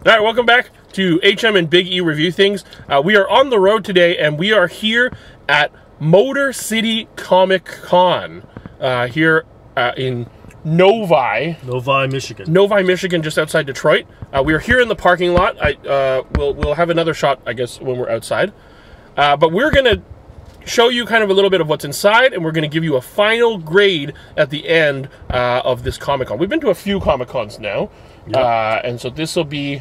All right, welcome back to HM and Big E Review Things. We are on the road today, and we are here at Motor City Comic Con here in Novi, Michigan. Novi, Michigan, just outside Detroit. We are here in the parking lot. We'll have another shot, I guess, when we're outside. But we're going to show you kind of a little bit of what's inside, and we're going to give you a final grade at the end of this Comic Con. We've been to a few Comic Cons now, and so this will be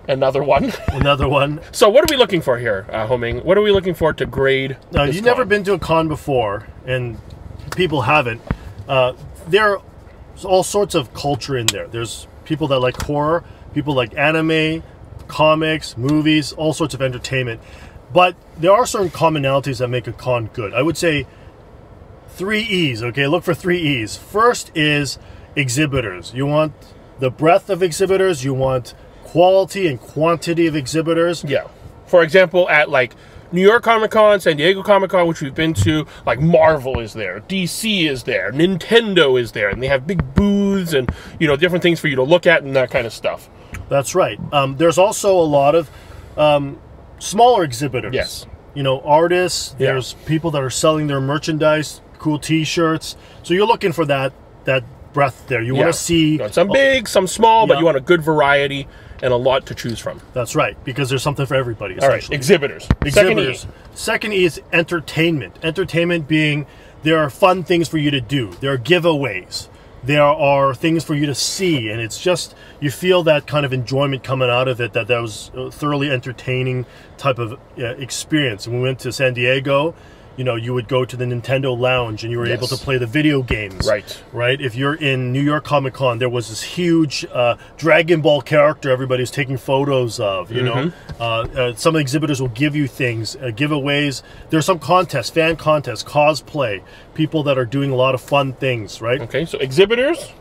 another one. Another one. So what are we looking for here, Homing? What are we looking for to grade Now, you've never been to a con before, and people haven't. There's all sorts of culture in there. There's people that like horror, people like anime, comics, movies, all sorts of entertainment. But there are certain commonalities that make a con good. I would say 3 E's, okay? Look for 3 E's. First is exhibitors. You want the breadth of exhibitors. You want quality and quantity of exhibitors. Yeah. For example, at like New York Comic Con, San Diego Comic Con, which we've been to, like Marvel is there, DC is there, Nintendo is there, and they have big booths and, you know, different things for you to look at and that kind of stuff. That's right. There's also a lot of smaller exhibitors. Yes. You know, artists, there's people that are selling their merchandise, cool t-shirts. So you're looking for that breadth there. You want to see... You want some big, some small, but you want a good variety and a lot to choose from. That's right, because there's something for everybody, essentially. All right, exhibitors. Second E is entertainment. Entertainment being there are fun things for you to do. There are giveaways. There are things for you to see, and it's just, you feel that kind of enjoyment coming out of it, that was a thoroughly entertaining type of experience. And we went to San Diego, you know, you would go to the Nintendo Lounge and you were able to play the video games. Right? If you're in New York Comic Con, there was this huge Dragon Ball character everybody's taking photos of, you know. Some of the exhibitors will give you things, giveaways. There's some contests, fan contests, cosplay, people that are doing a lot of fun things, right? Okay, so exhibitors,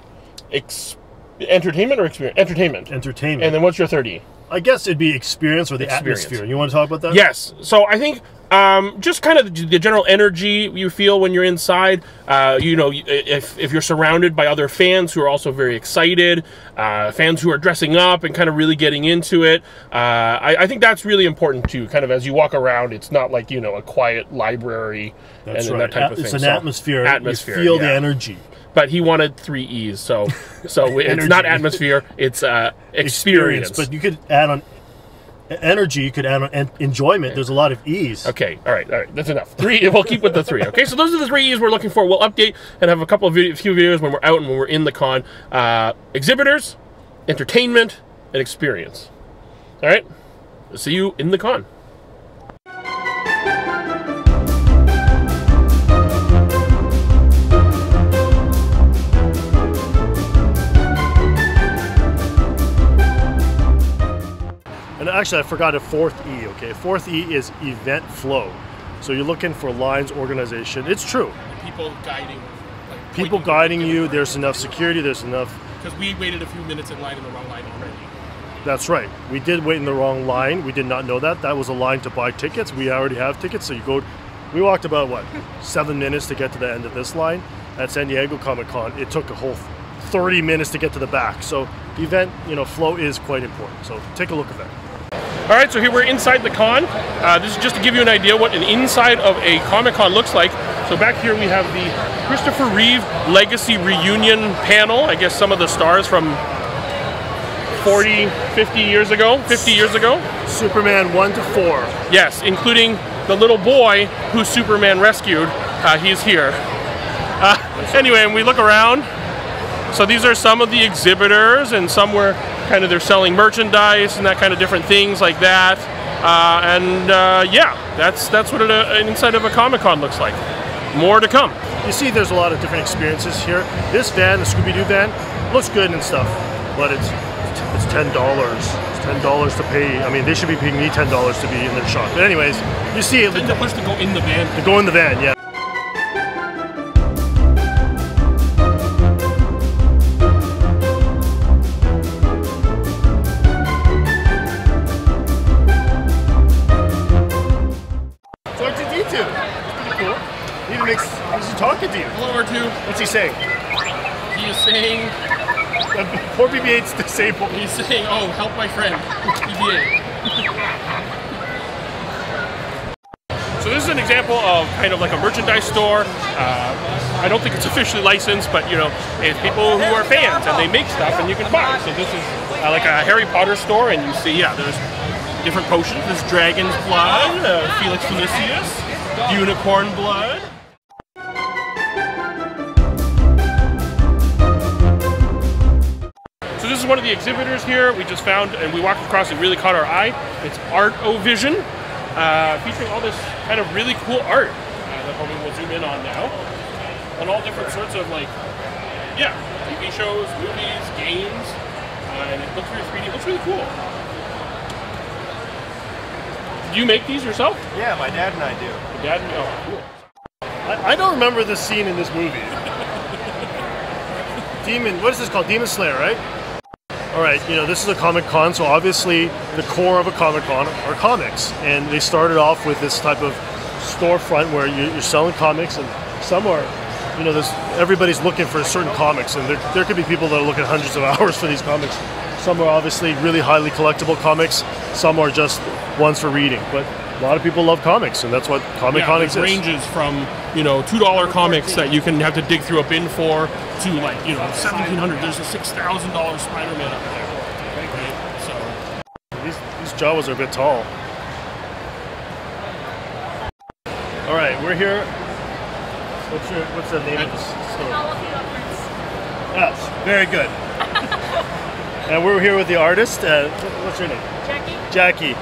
entertainment or experience? Entertainment. Entertainment. And then what's your third E? I guess it'd be experience or the atmosphere. You want to talk about that? Yes. So I think just kind of the general energy you feel when you're inside. You know, if you're surrounded by other fans who are also very excited, fans who are dressing up and kind of really getting into it. I think that's really important too. Kind of as you walk around, it's not like, you know, a quiet library and that type of thing. It's an atmosphere. You feel the energy. But he wanted 3 E's, so it's not atmosphere, it's experience. But you could add on energy, you could add on enjoyment. There's a lot of E's. Okay, all right, that's enough. 3, we'll keep with the 3. Okay, so those are the 3 E's we're looking for. We'll update and have a couple of few videos when we're out and when we're in the con. Exhibitors, entertainment, and experience. All right, see you in the con. And actually, I forgot a 4th E, okay? 4th E is event flow. So you're looking for lines, organization. It's true. People guiding. Like people guiding you. There's enough security. There's enough... Because we waited a few minutes in line in the wrong line already. That's right. We did wait in the wrong line. We did not know that. That was a line to buy tickets. We already have tickets. So you go... We walked about, what, 7 minutes to get to the end of this line. At San Diego Comic Con, it took a whole 30 minutes to get to the back. So the event, you know, flow is quite important. So take a look at that. All right, so here we're inside the con. This is just to give you an idea what an inside of a Comic Con looks like. So back here we have the Christopher Reeve Legacy Reunion panel. I guess some of the stars from 40, 50 years ago, 50 years ago. Superman 1 to 4. Yes, including the little boy who Superman rescued. He's here. Anyway, and we look around. So these are some of the exhibitors, and some were kind of, they're selling merchandise and that kind of different things like that. Yeah, that's what an inside of a Comic-Con looks like. More to come. You see there's a lot of different experiences here. This van, the Scooby-Doo van, looks good and stuff, but it's $10. It's $10 to pay. I mean, they should be paying me $10 to be in their shop. But anyways, you see it. $10 to go in the van. To go in the van, yeah. He's talking to you. Hello, R2. What's he saying? He is saying, Poor BB-8's disabled. He's saying, "Oh, help my friend, BB-8." So this is an example of kind of like a merchandise store. I don't think it's officially licensed, but you know, it's people who are fans and they make stuff and you can buy. So this is like a Harry Potter store, and you see, yeah, there's different potions. There's dragon's blood, Felix Felicis, unicorn blood. So this is one of the exhibitors here. We just found, and we walked across, it really caught our eye. It's Art-O-Vision, featuring all this kind of really cool art that homie will zoom in on now. On all different sorts of like, yeah, TV shows, movies, games, and it looks really 3D. It looks really cool. Do you make these yourself? Yeah, my dad and I do. Your dad and oh, cool. I don't remember this scene in this movie. What is this called? Demon Slayer, right? All right, you know, this is a Comic Con, so obviously the core of a Comic Con are comics, and they started off with this type of storefront where you're selling comics, and some are, you know, everybody's looking for certain comics, and there could be people that are looking hundreds of hours for these comics. Some are obviously really highly collectible comics. Some are just ones for reading. But a lot of people love comics, and that's what Comic Con is. It ranges from, you know, $2 comics that you can have to dig through a bin for to, like, you know, $1,700. There's a $6,000 Spider-Man up there. Right? So these Jawas are a bit tall. All right, we're here. What's the name of this store? Yes, very good. And we're here with the artist. What's your name? Jackie. Jackie.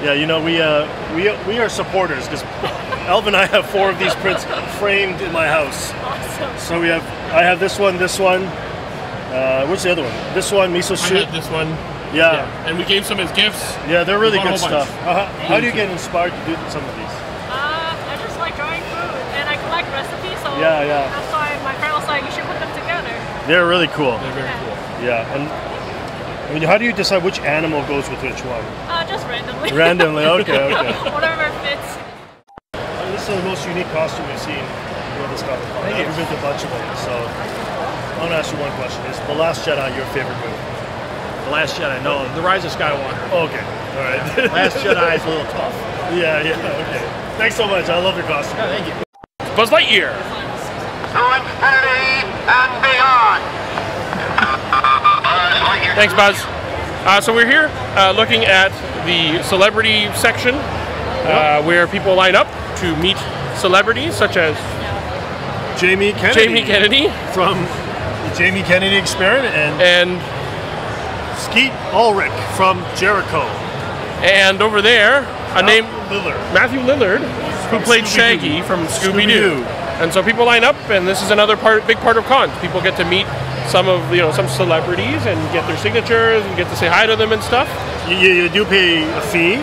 Yeah, you know, we are supporters because Elv and I have 4 of these prints framed in my house. Awesome. So I have this one. What's the other one? This one, miso soup. I had this one. Yeah. And we gave some as gifts. Yeah, they're really We bought a good whole stuff. bunch. How do you get inspired to do some of these? I just like drawing food, and I collect recipes, so Yeah. that's why my friend was like, you should put them together. They're really cool. They're very cool. Yeah, and I mean, how do you decide which animal goes with which one? Just randomly. Randomly, okay. Whatever fits. This is the most unique costume we've seen with this Comic Con. I've been to a bunch of them, so I want to ask you one question. Is The Last Jedi your favorite movie? The Last Jedi, no, The Rise of Skywalker. Okay, all right. Last Jedi is a little tough. Yeah, okay. Thanks so much. I love your costume. Yeah, thank you. Buzz Lightyear. To infinity and beyond. Thanks, Buzz. So we're here looking at the celebrity section where people line up to meet celebrities such as Jamie Kennedy from the Jamie Kennedy Experiment and Skeet Ulrich from Jericho. And over there, Matthew Lillard, who played Shaggy from Scooby-Doo. And so people line up, and this is another big part of cons. People get to meet some celebrities and get their signatures and get to say hi to them and stuff. You do pay a fee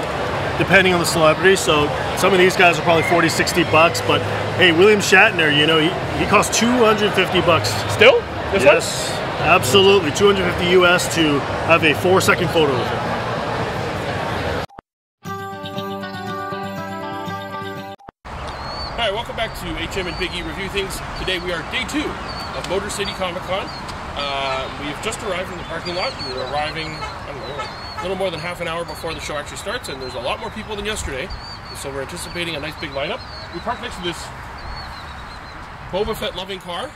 depending on the celebrity, so some of these guys are probably $40-$60, but hey, William Shatner, you know, he costs $250. Still? Yes, absolutely, $250 US to have a 4-second photo with him. Alright, welcome back to HM and Big E Review Things. Today we are day 2 of Motor City Comic Con. We have just arrived in the parking lot. We're arriving, I don't know, like a little more than half an hour before the show actually starts, and there's a lot more people than yesterday. So we're anticipating a nice big lineup. We parked next to this Boba Fett loving car.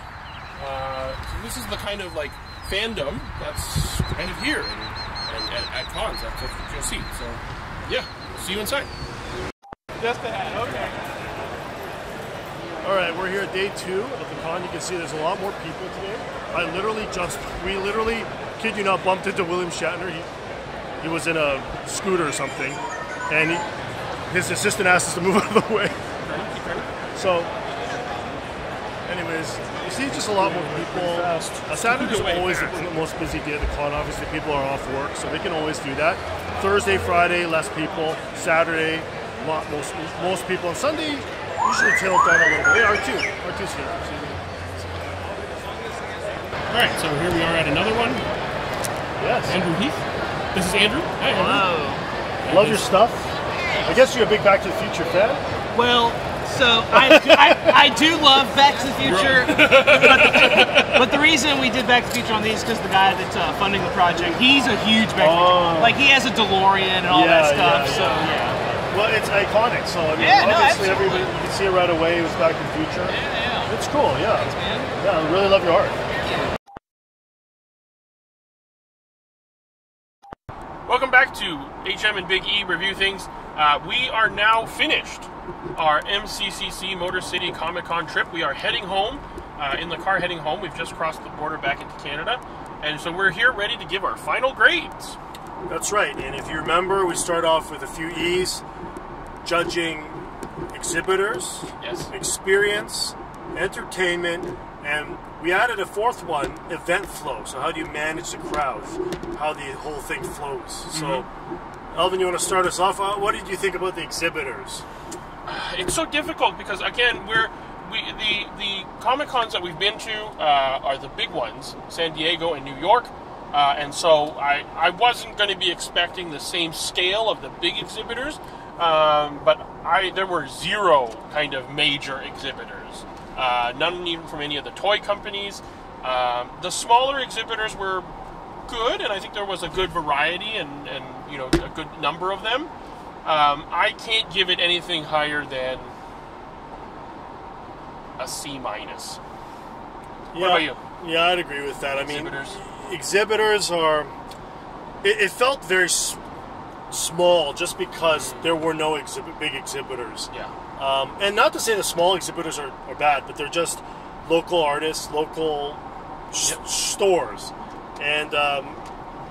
So this is the kind of like fandom that's kind of here and at cons. That's what you'll see. So yeah, we'll see you inside. Just a hat, okay. All right, we're here at day 2 of the con. You can see there's a lot more people today. We literally, kid you not, bumped into William Shatner. He was in a scooter or something, and his assistant asked us to move out of the way. So, anyways, you see just a lot more people. Saturday is always the most busy day of the con. Obviously, people are off work, so they can always do that. Thursday, Friday, less people. Saturday, most people. And Sunday, usually tailed down a little bit. They are too. R2's here. Alright, so here we are at another one. Yes. Andrew Heath. This is Andrew. Hi, Andrew. Hello. Love your stuff. I guess you're a big Back to the Future fan. Well, So I do love Back to the Future, but the reason we did Back to the Future on these is because the guy that's funding the project, he's a huge Back to the Future. Like, he has a DeLorean and all that stuff, so yeah. Well, it's iconic, so I mean, obviously everybody, you can see it right away, it was Back to the Future. Yeah. It's cool, yeah. Thanks, man. Yeah, I really love your art. Welcome back to HM and Big E Review Things. We are now finished our MCCC Motor City Comic Con trip. We are heading home, in the car heading home. We've just crossed the border back into Canada. And so we're here ready to give our final grades. That's right, and if you remember, we start off with a few E's, judging exhibitors, Yes. experience, entertainment, and we added a fourth one, event flow. So how do you manage the crowd? How the whole thing flows. So, Elvin, you want to start us off? What did you think about the exhibitors? It's so difficult because, again, the Comic Cons that we've been to are the big ones, San Diego and New York. And so I wasn't going to be expecting the same scale of the big exhibitors, but there were zero kind of major exhibitors. None even from any of the toy companies. The smaller exhibitors were good, and I think there was a good variety and you know, a good number of them. I can't give it anything higher than a C-. What about you? Yeah, I'd agree with that. I mean, Exhibitors are... It felt very small just because there were no big exhibitors. Yeah. And not to say the small exhibitors are bad, but they're just local artists, local stores. And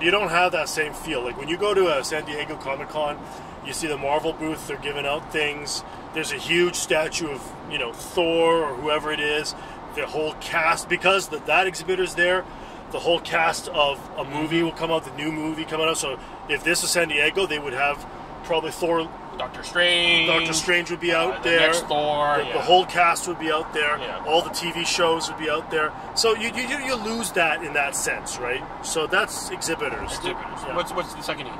you don't have that same feel. Like when you go to a San Diego Comic-Con, you see the Marvel booth, they're giving out things. There's a huge statue of, you know, Thor or whoever it is. The whole cast, because that exhibitor's there, the whole cast of a movie will come out, the new movie coming out. So if this is San Diego, they would have probably Thor. Doctor Strange would be out the there. Next Thor. The whole cast would be out there. Yeah. All the TV shows would be out there. So you lose that in that sense, right? So that's exhibitors. Yeah. What's the second E?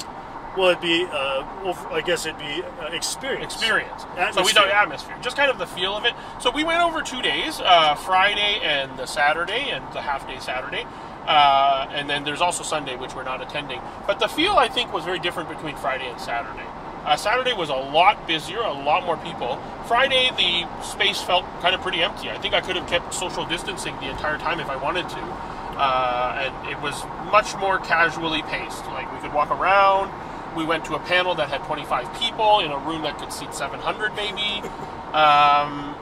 Well, it'd be, I guess it'd be experience. Atmosphere. So we don't atmosphere, just kind of the feel of it. So we went over 2 days, Friday and the Saturday, and the half-day Saturday. And then there's also Sunday, which we're not attending. But the feel, I think, was very different between Friday and Saturday. Saturday was a lot busier, a lot more people. Friday, the space felt kind of pretty empty. I think I could have kept social distancing the entire time if I wanted to. And it was much more casually paced. Like, we could walk around. We went to a panel that had 25 people in a room that could seat 700 maybe. On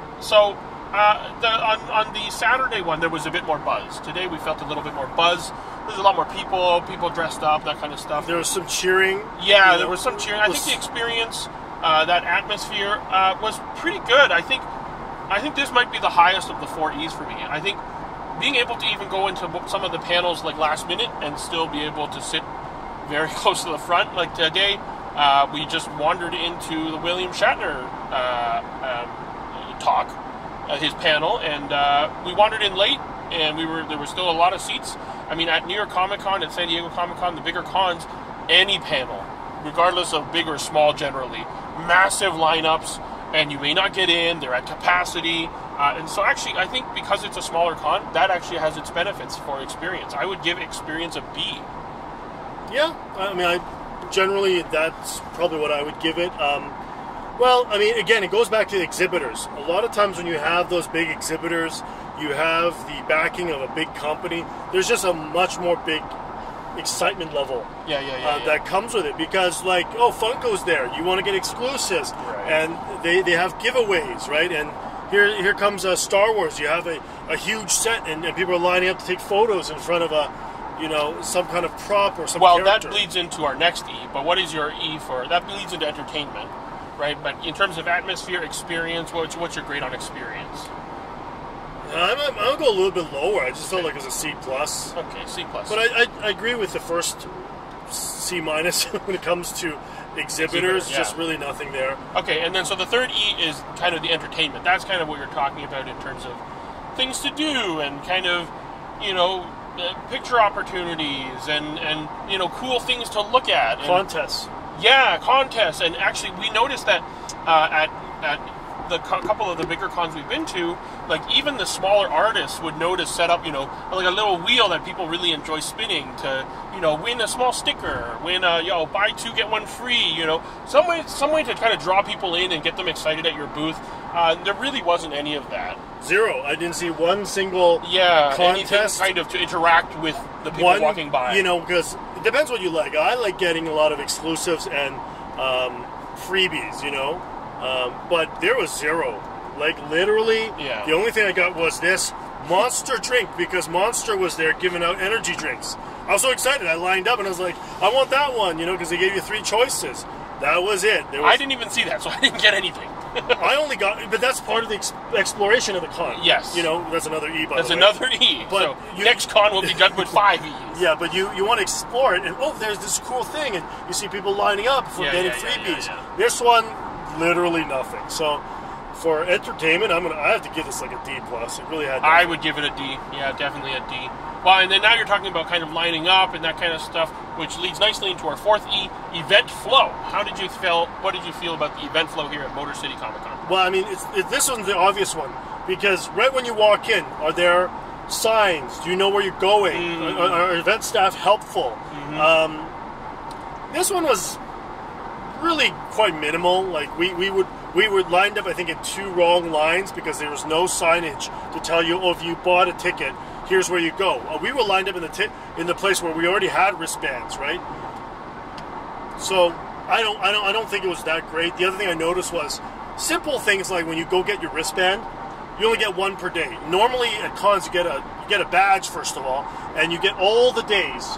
the Saturday one, there was a bit more buzz. Today we felt a little bit more buzz. There's a lot more people dressed up, that kind of stuff. There was some cheering. Yeah, there was some cheering. I think the experience, that atmosphere, was pretty good. I think this might be the highest of the 4 E's for me. I think being able to even go into some of the panels like last minute and still be able to sit very close to the front. Like today, we just wandered into the William Shatner talk, his panel, and we wandered in late, and there were still a lot of seats. I mean, at New York Comic Con, at San Diego Comic Con, the bigger cons, any panel, regardless of big or small generally, massive lineups, and you may not get in, they're at capacity. And so actually, I think because it's a smaller con, that actually has its benefits for experience. I would give experience a B. Yeah, I mean, generally that's probably what I would give it. Well, I mean, again, it goes back to the exhibitors. A lot of times when you have those big exhibitors, you have the backing of a big company. There's just a much more big excitement level that comes with it, because, like, oh, Funko's there. You want to get exclusives, and they have giveaways, right? And here comes Star Wars. You have a huge set, and people are lining up to take photos in front of some kind of prop or some character. That bleeds into our next E, but what is your E for? That bleeds into entertainment, right? But in terms of atmosphere, experience, what's your grade on experience? I'll go a little bit lower. I just felt like it was a C+. Okay, C+. But I agree with the first C- when it comes to exhibitors. Just really nothing there. Okay, and then so the third E is kind of the entertainment. That's kind of what you're talking about in terms of things to do and kind of, picture opportunities and cool things to look at. Contests. Yeah, contests. And actually, we noticed that at the couple of the bigger cons we've been to, like even the smaller artists would know to set up, like a little wheel that people really enjoy spinning to, win a small sticker, win a, buy 2 get 1 free, some way to kind of draw people in and get them excited at your booth. There really wasn't any of that. Zero. I didn't see one single anything contest. kind of to interact with the people walking by. Because it depends what you like. I like getting a lot of exclusives and freebies, but there was zero. Like literally, the only thing I got was this Monster drink because Monster was there giving out energy drinks. I was so excited. I lined up and I was like, I want that one, because they gave you 3 choices. That was it. I didn't even see that, so I didn't get anything. I only got, but that's part of the exploration of the con. Yes. That's another E, by the way. That's another E. But so next con will be done with 5 E's. Yeah, but you want to explore it, and there's this cool thing, and you see people lining up for getting freebies. This one, literally nothing. So, for entertainment, I have to give this like a D+. It really had. I would give it a D. Yeah, definitely a D. Well, and then now you're talking about kind of lining up and that kind of stuff, which leads nicely into our 4th E, event flow. How did you feel? What did you feel about the event flow here at Motor City Comic Con? Well, I mean, this one's the obvious one because right when you walk in, are there signs? Do you know where you're going? Are event staff helpful? This one was really quite minimal. Like we were lined up, I think, in 2 wrong lines because there was no signage to tell you, if you bought a ticket, here's where you go. We were lined up in the place where we already had wristbands, right? So I don't think it was that great. The other thing I noticed was simple things like when you go get your wristband, you only get 1 per day. Normally at cons you get a badge first of all, and you get all the days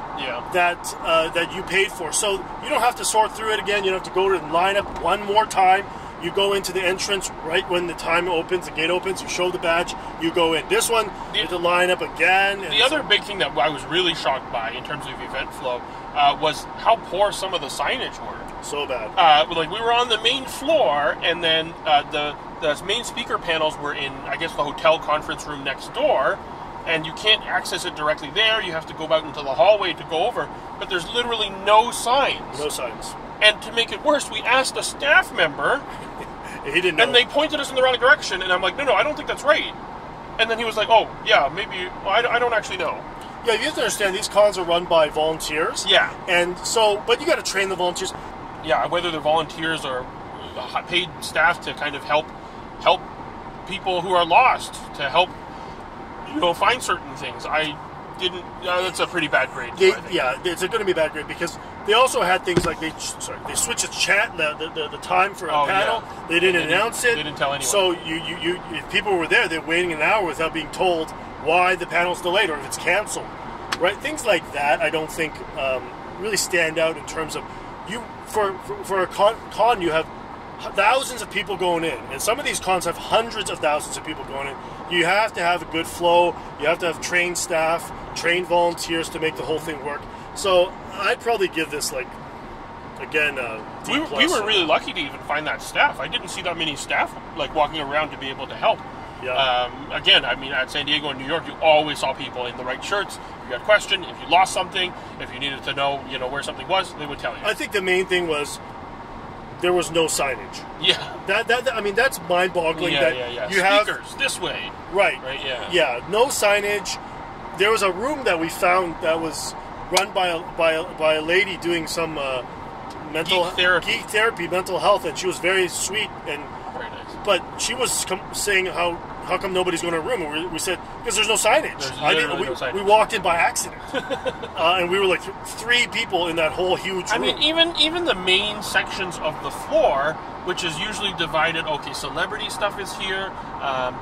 that you paid for. So you don't have to sort through it again. You don't have to go to line up one more time. You go into the entrance right when the time opens, the gate opens, you show the badge, you go in. This one, you have to line up again. The other big thing that I was really shocked by in terms of event flow was how poor some of the signage were. So bad. Like we were on the main floor, and then the main speaker panels were in, I guess, the hotel conference room next door, and you can't access it directly there. You have to go out into the hallway to go over, but there's literally no signs. No signs. And to make it worse, we asked a staff member, he didn't know. And they pointed us in the wrong direction, and I'm like, no, I don't think that's right. And then he was like, maybe, I don't actually know. Yeah, you have to understand, these cons are run by volunteers. Yeah. And so, but you got to train the volunteers. Yeah, whether they're volunteers or paid staff to kind of help people who are lost, to help, find certain things. I didn't, that's a pretty bad grade. Yeah, it's going to be a bad grade because they also had things like they switched the time for a panel. Yeah. They didn't announce it. They didn't tell anyone. So you if people were there, they're waiting an hour without being told why the panel's delayed or if it's canceled. Right? Things like that I don't think really stand out in terms of for a con you have thousands of people going in, and some of these cons have hundreds of thousands of people going in. You have to have a good flow. You have to have trained staff, trained volunteers to make the whole thing work. So I'd probably give this D+. We were really lucky to even find that staff. I didn't see that many staff walking around to be able to help. Yeah. Again, I mean, at San Diego and New York, you always saw people in the right shirts. If you had a question, if you lost something, if you needed to know, where something was, they would tell you. I think the main thing was there was no signage. Yeah. I mean, that's mind-boggling. Yeah. You Speakers have this way. Right. Yeah. Yeah. No signage. There was a room that we found that was run by a lady doing some geek therapy, mental health, and she was very sweet and very nice. But she was saying how come nobody's going to her room? And we said because there's no signage. No signage. We walked in by accident, and we were like 3 people in that whole huge room. I mean, even the main sections of the floor, which is usually divided. Okay, celebrity stuff is here.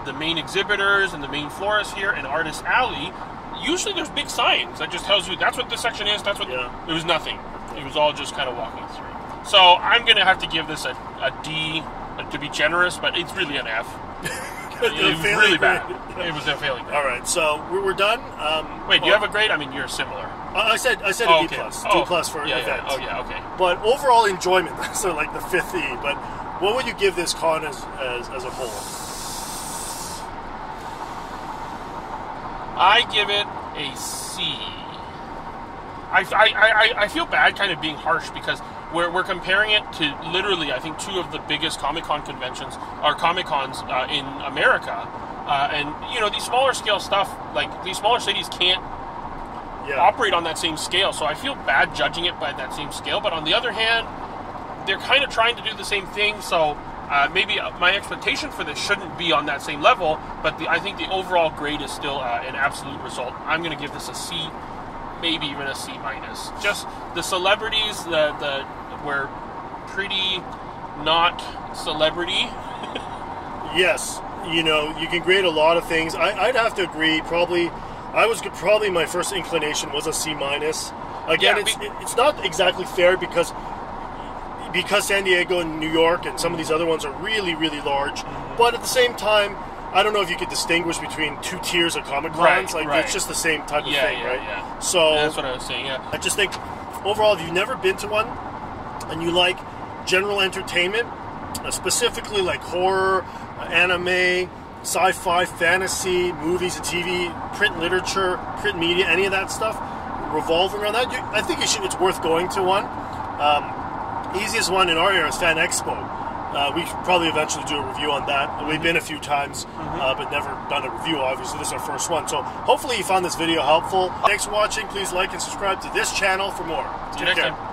The main exhibitors and the main floor is here, and Artist Alley. Usually there's big signs that just tells you that's what this section is, that's what... Yeah. It was nothing. It was all just kind of walking through. So I'm going to have to give this a D, to be generous, but it's really an F. It was really bad. It was a failing grade. All right, so we're done. Wait, do you have a grade? I mean, you're similar. I said a D+. Okay. D+ for events. Yeah. Oh, yeah, okay. But overall enjoyment, so like the 5th E, but what would you give this con as a whole? I give it a C. I feel bad kind of being harsh because we're comparing it to literally, I think, 2 of the biggest Comic-Con conventions, or Comic-Cons in America. And, you know, these smaller scale stuff, like, these smaller cities can't operate on that same scale. So I feel bad judging it by that same scale. But on the other hand, they're kind of trying to do the same thing. So maybe my expectation for this shouldn't be on that same level. But I think the overall grade is still an absolute result. I'm going to give this a C, maybe even a C-. Just the celebrities, were pretty not celebrity. Yes, you know, you can grade a lot of things. I'd have to agree. Probably my first inclination was a C-. Again, it's not exactly fair because San Diego and New York and some of these other ones are really, really large. But at the same time, I don't know if you could distinguish between 2 tiers of Comic-Cons. It's just the same type of thing, right? Yeah. So that's what I was saying. Yeah. I just think overall, if you've never been to one and you like general entertainment, specifically like horror, anime, sci-fi, fantasy, movies and TV, print literature, print media, any of that stuff revolving around that, I think it's worth going to one. Easiest one in our area is Fan Expo. We should probably eventually do a review on that. We've been a few times, but never done a review, obviously. This is our first one. So hopefully you found this video helpful. Thanks for watching. Please like and subscribe to this channel for more. See you next time.